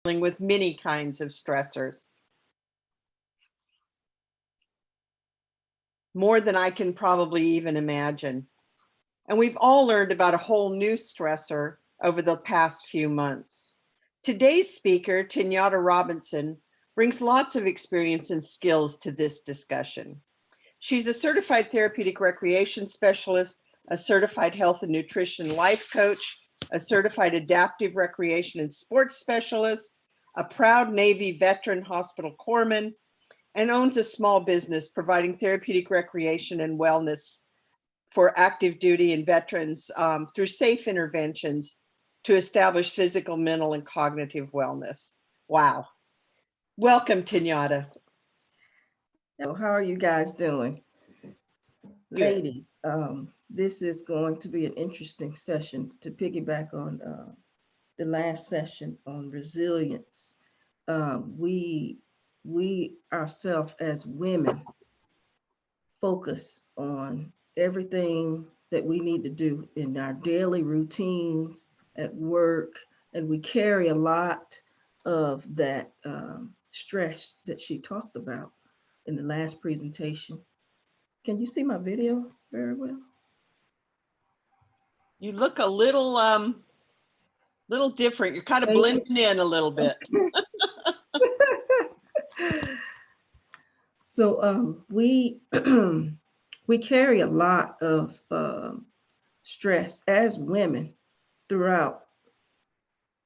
dealing with many kinds of stressors, more than I can probably even imagine. And we've all learned about a whole new stressor over the past few months. Today's speaker, Tinyata Robinson, brings lots of experience and skills to this discussion. She's a certified therapeutic recreation specialist, a certified health and nutrition life coach, a certified adaptive recreation and sports specialist, a proud Navy veteran hospital corpsman, and owns a small business providing therapeutic recreation and wellness for active duty and veterans through safe interventions to establish physical, mental, and cognitive wellness. Wow. Welcome, Tinyata. Hello, how are you guys doing? Good. Ladies, this is going to be an interesting session to piggyback on the last session on resilience. We ourselves as women focus on everything that we need to do in our daily routines at work, and we carry a lot of that stress that she talked about in the last presentation. Can you see my video very well? You look a little different. You're kind of Thank you. blending in a little bit. So we we carry a lot of stress as women throughout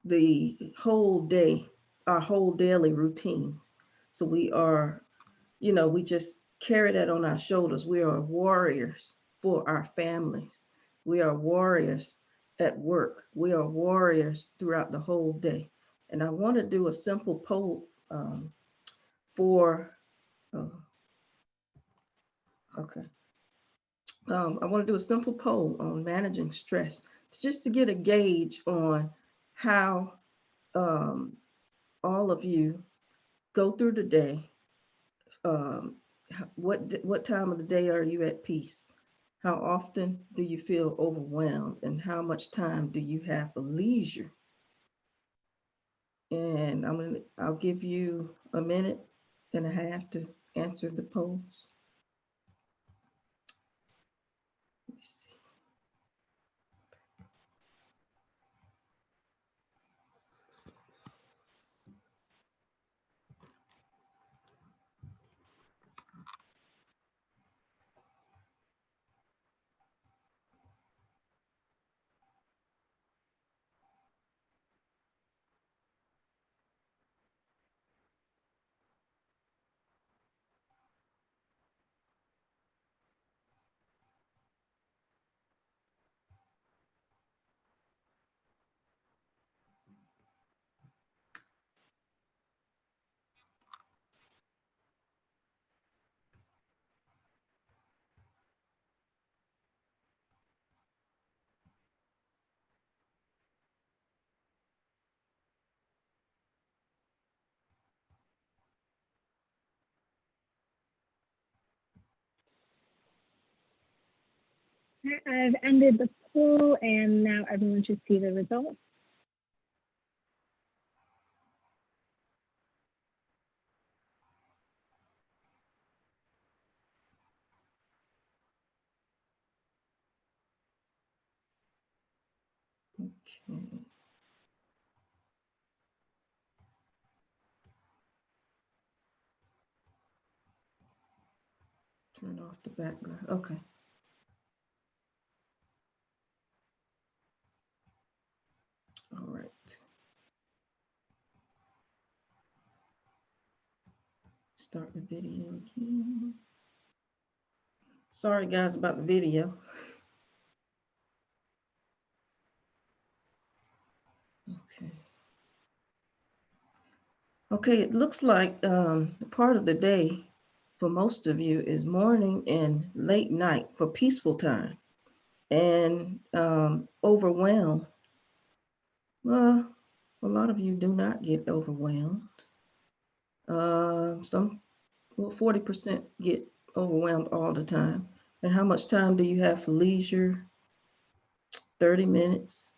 the whole day, our whole daily routines. So we are, we just carry that on our shoulders. We are warriors for our families. We are warriors at work. We are warriors throughout the whole day. And I want to do a simple poll for, uh, okay. I want to do a simple poll on managing stress, just to get a gauge on how um, all of you go through the day. Um, what time of the day are you at peace? How often do you feel overwhelmed, and how much time do you have for leisure? And I'll give you a minute and a half to answer the polls. Let me see. I've ended the poll and now everyone should see the results. Okay. Turn off the background. Okay. All right. Start the video again. Sorry guys about the video. Okay. Okay, it looks like part of the day for most of you is morning and late night for peaceful time. And overwhelmed, well, a lot of you do not get overwhelmed. Some, well, 40% get overwhelmed all the time. And how much time do you have for leisure? 30 minutes,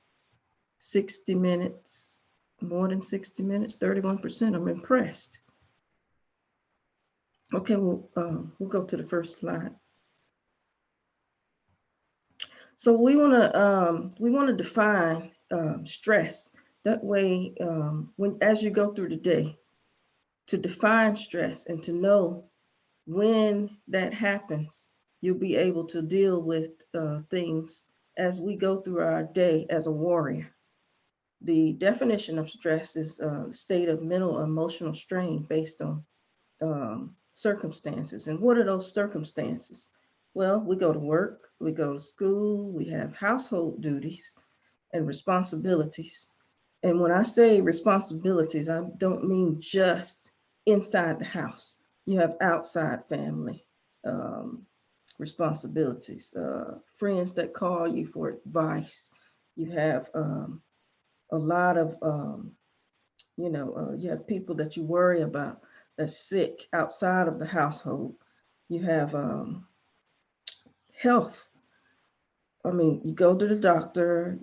60 minutes, more than 60 minutes, 31%. I'm impressed. Okay, we'll go to the first slide. So we want to define stress. That way, when as you go through the day, to define stress and to know when that happens, you'll be able to deal with things as we go through our day as a warrior. The definition of stress is a state of mental or emotional strain based on circumstances. And what are those circumstances? Well, we go to work, we go to school, we have household duties and responsibilities. And when I say responsibilities, I don't mean just inside the house. You have outside family um, responsibilities, friends that call you for advice. You have a lot of, you have people that you worry about that's sick outside of the household. You have health. I mean, you go to the doctor,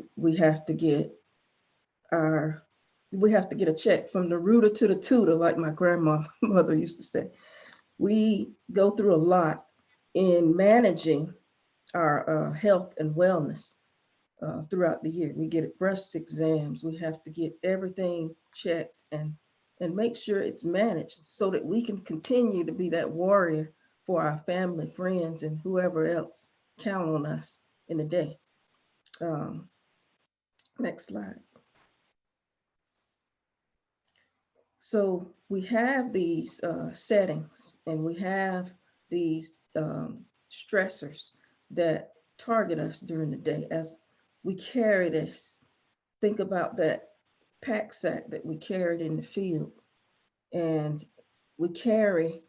our we have to get a check from the rooter to the tutor, like my grandmother used to say. We go through a lot in managing our health and wellness throughout the year. We get breast exams. We have to get everything checked and make sure it's managed so that we can continue to be that warrior for our family, friends, and whoever else count on us in the day. Um, Next slide. So we have these settings and we have these stressors that target us during the day as we carry this. Think about that pack sack that we carried in the field, and we carry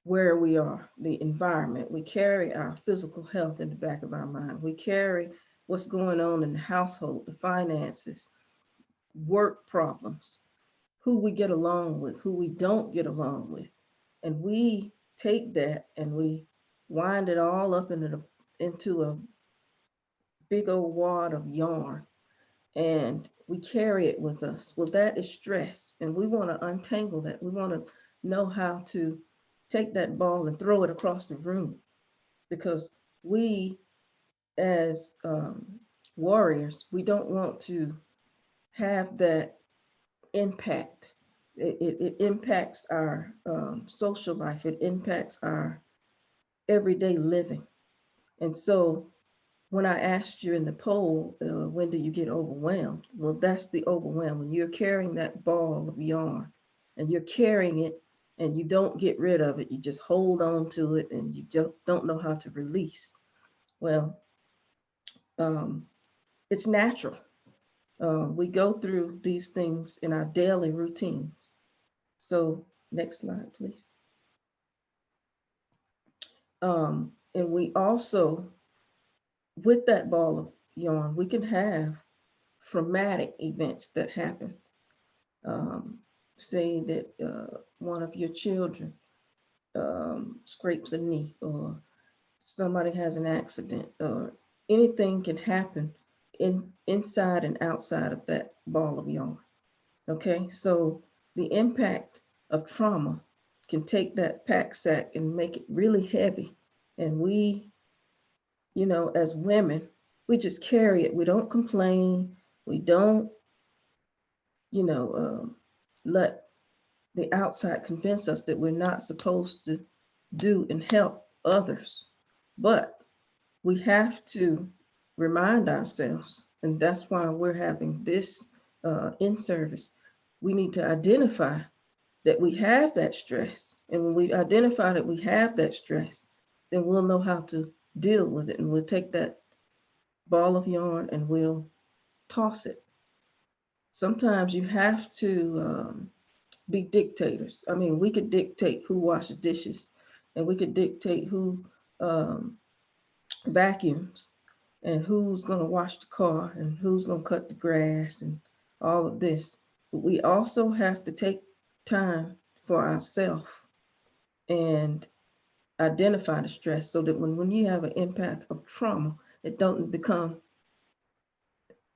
where we are, the environment. We carry our physical health in the back of our mind. We carry what's going on in the household, the finances, work problems, who we get along with, who we don't get along with. And we take that and we wind it all up into a big old wad of yarn and we carry it with us. Well, that is stress. And we want to untangle that. We want to know how to take that ball and throw it across the room because we, as warriors, we don't want to have that impact. It impacts our social life, it impacts our everyday living. And so when I asked you in the poll, when do you get overwhelmed? Well, that's the overwhelm. When you're carrying that ball of yarn and you're carrying it and you don't get rid of it, you just hold on to it and you don't know how to release. Well, um, it's natural. We go through these things in our daily routines. So next slide, please. And we also, with that ball of yarn, we can have traumatic events that happen. Um, Say that one of your children scrapes a knee or somebody has an accident or anything can happen inside and outside of that ball of yarn. Okay, so the impact of trauma can take that pack sack and make it really heavy. And we, as women, we just carry it. We don't complain. We don't, you know, let the outside convince us that we're not supposed to do and help others. But we have to remind ourselves, and that's why we're having this in service. We need to identify that we have that stress. And when we identify that we have that stress, then we'll know how to deal with it. And we'll take that ball of yarn and we'll toss it. Sometimes you have to be dictators. I mean, we could dictate who washes dishes and we could dictate who um, vacuums and who's going to wash the car and who's going to cut the grass and all of this. But we also have to take time for ourselves and identify the stress so that when you have an impact of trauma, it don't become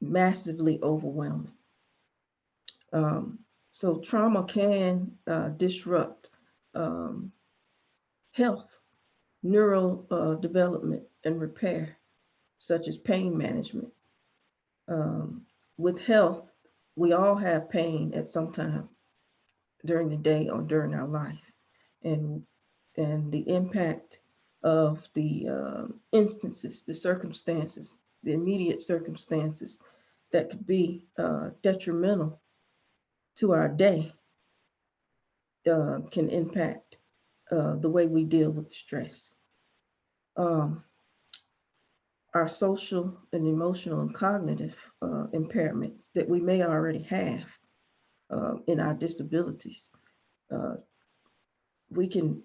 massively overwhelming. So trauma can disrupt health, neural development, and repair, such as pain management. With health, we all have pain at some time during the day or during our life, and the impact of the instances, the circumstances, the immediate circumstances that could be detrimental to our day can impact the way we deal with stress. Um, our social and emotional and cognitive impairments that we may already have in our disabilities, uh, we can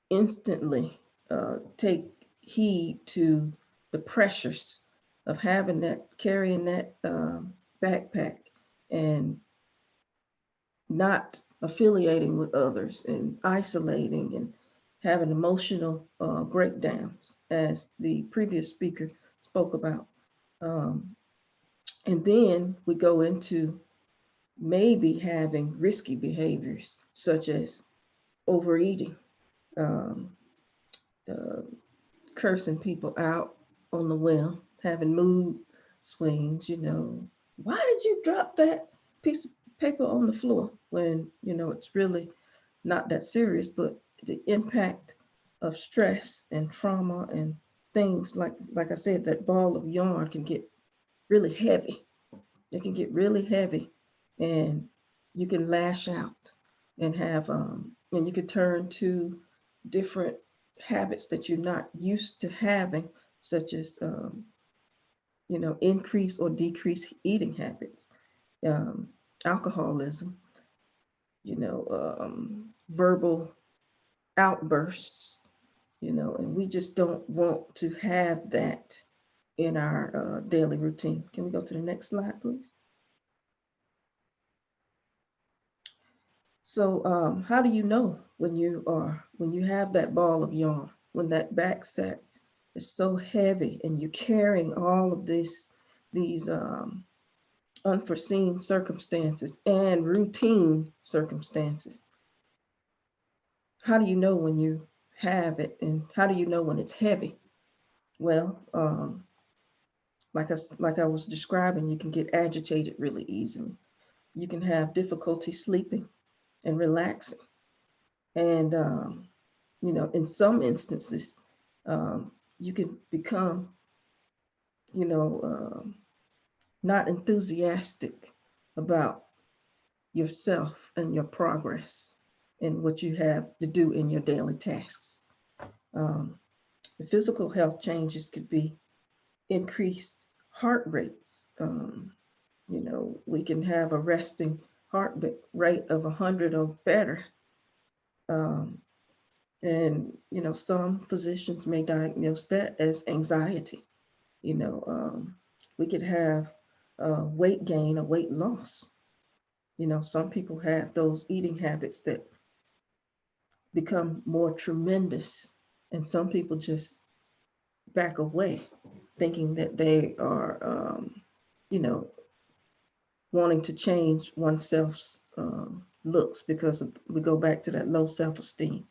instantly take heed to the pressures of having that, carrying that backpack and not affiliating with others and isolating and having emotional breakdowns, as the previous speaker spoke about. Um, and then we go into maybe having risky behaviors such as overeating, um, uh, cursing people out on the whim, having mood swings, why did you drop that piece of paper on the floor when, it's really not that serious, but the impact of stress and trauma and things like I said, that ball of yarn can get really heavy. It can get really heavy, and you can lash out and have and you could turn to different habits that you're not used to having, such as increase or decrease eating habits, um, alcoholism, verbal outbursts, and we just don't want to have that in our daily routine. Can we go to the next slide, please? So how do you know when you have that ball of yarn, when that backpack is so heavy and you're carrying all of these unforeseen circumstances and routine circumstances? How do you know when you have it, and how do you know when it's heavy? Well, like I was describing, you can get agitated really easily. You can have difficulty sleeping and relaxing. And, in some instances, you can become, you know, um, not enthusiastic about yourself and your progress and what you have to do in your daily tasks. Um, the physical health changes could be increased heart rates. We can have a resting heart rate of 100 or better. Um, and, some physicians may diagnose that as anxiety. You know, we could have weight gain or weight loss. Some people have those eating habits that become more tremendous, and some people just back away, thinking that they are, you know, wanting to change oneself's looks because we go back to that low self-esteem.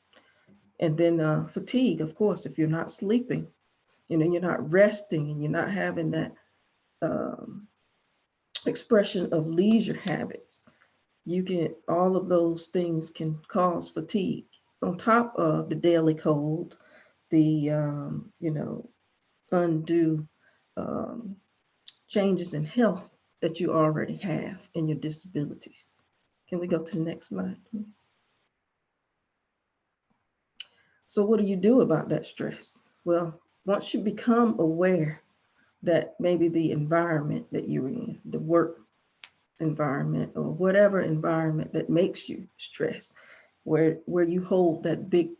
And then fatigue, of course, if you're not sleeping, you're not resting and you're not having that um, expression of leisure habits, all of those things can cause fatigue. On top of the daily cold, the, undue um, changes in health that you already have in your disabilities. Can we go to the next slide, please? So what do you do about that stress? Well, once you become aware that maybe the environment that you're in, the work environment or whatever environment that makes you stress, where you hold that big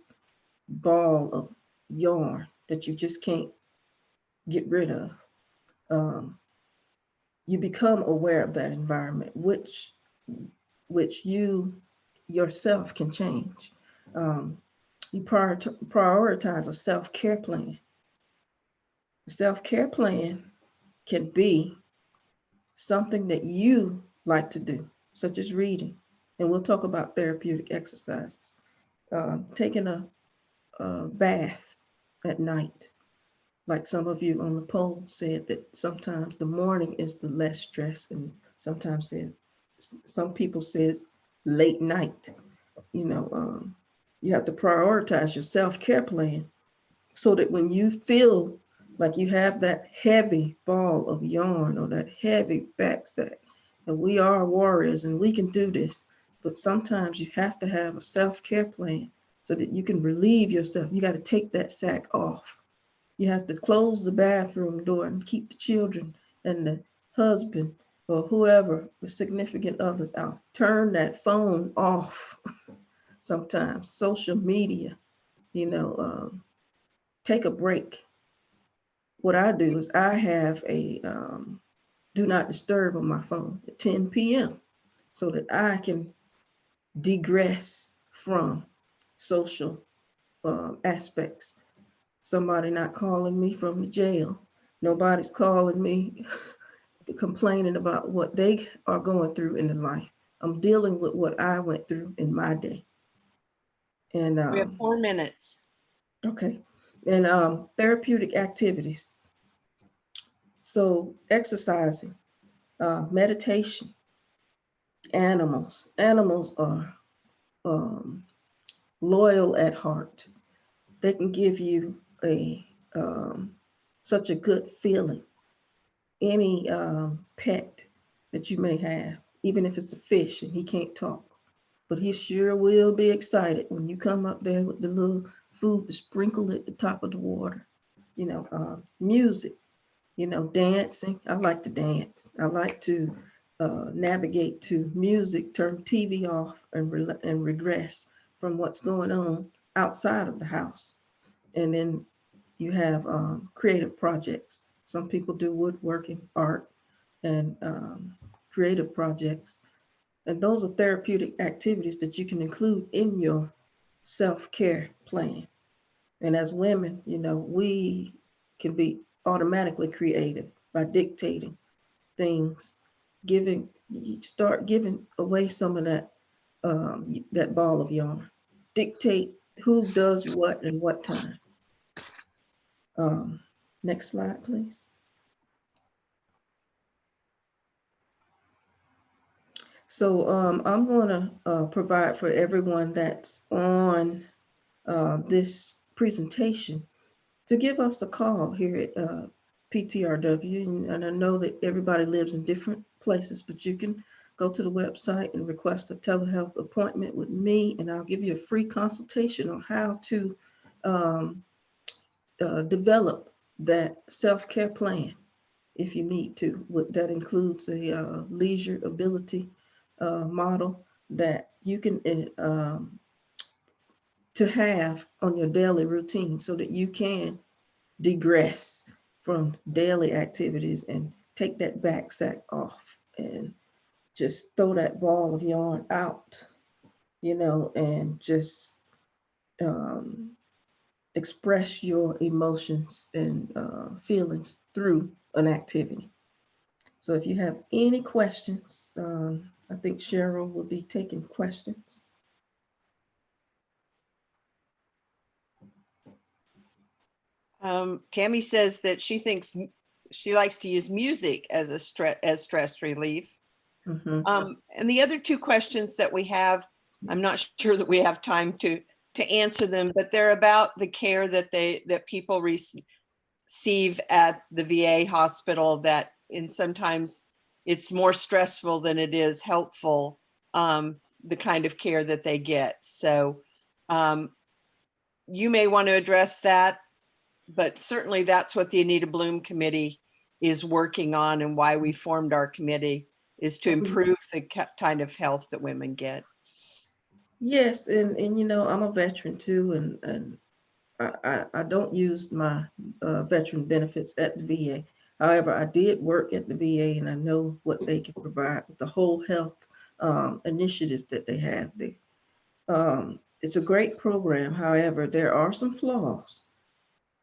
ball of yarn that you just can't get rid of, you become aware of that environment, which you yourself can change. You prioritize a self-care plan. The self-care plan can be something that you like to do, such as reading. And we'll talk about therapeutic exercises. Taking a bath at night. Like some of you on the poll said that sometimes the morning is the less stress, and sometimes some people says late night. You know, you have to prioritize your self-care plan so that when you feel like you have that heavy ball of yarn or that heavy backsack, and we are warriors and we can do this, but sometimes you have to have a self-care plan so that you can relieve yourself. You got to take that sack off. You have to close the bathroom door and keep the children and the husband or whoever, the significant others out. Turn that phone off sometimes. Social media, you know, take a break. What I do is I have a do not disturb on my phone at 10 p.m. so that I can degress from social aspects. Somebody not calling me from the jail. Nobody's calling me complaining about what they are going through in their life. I'm dealing with what I went through in my day. And We have 4 minutes. okay. And therapeutic activities. So exercising, meditation, animals. Animals are um, loyal at heart. They can give you a such a good feeling. Any pet that you may have, even if it's a fish and he can't talk, but he sure will be excited when you come up there with the little food to sprinkle at the top of the water. You know, music, you know, dancing. I like to dance. I like to navigate to music, turn TV off, and regress from what's going on outside of the house. And then you have creative projects. Some people do woodworking, art, and creative projects. And those are therapeutic activities that you can include in your self-care plan. And as women, you know, we can be automatically creative by dictating things, giving, you start giving away some of that ball of yarn. Dictate who does what and what time. Um, Next slide, please. So I'm going to provide for everyone that's on this presentation to give us a call here at PTRW. And I know that everybody lives in different places, but you can go to the website and request a telehealth appointment with me, and I'll give you a free consultation on how to um, develop that self-care plan if you need to. That includes a leisure ability model that you can to have on your daily routine so that you can digress from daily activities and take that backsack off and just throw that ball of yarn out, you know, and just um, express your emotions and feelings through an activity. So if you have any questions, I think Cheryl will be taking questions. Tammy says that she thinks she likes to use music as a stress relief. And the other two questions that we have, I'm not sure that we have time to answer them, but they're about the care that people receive at the VA hospital, that in sometimes it's more stressful than it is helpful, the kind of care that they get. So you may want to address that, but certainly that's what the Anita Bloom Committee is working on, and why we formed our committee is to improve the kind of health that women get. Yes, and you know, I'm a veteran too, and I don't use my veteran benefits at the VA. However, I did work at the VA, and I know what they can provide with the whole health initiative that they have there. It's a great program. However, there are some flaws.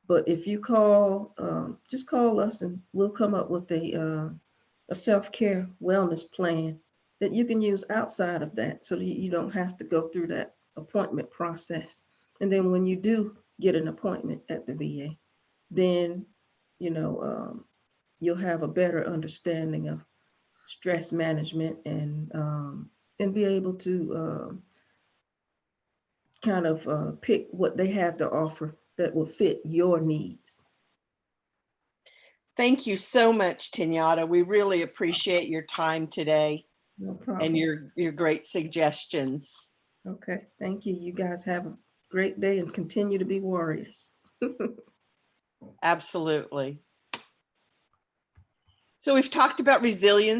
But if you call, just call us, and we'll come up with a self-care wellness plan that you can use outside of that so that you don't have to go through that appointment process. And then when you do get an appointment at the VA, then, you know, you'll have a better understanding of stress management and be able to kind of pick what they have to offer that will fit your needs. Thank you so much, Kenyatta. We really appreciate your time today No and problem. your great suggestions. Okay, thank you. You guys have a great day and continue to be warriors. Absolutely. So we've talked about resilience.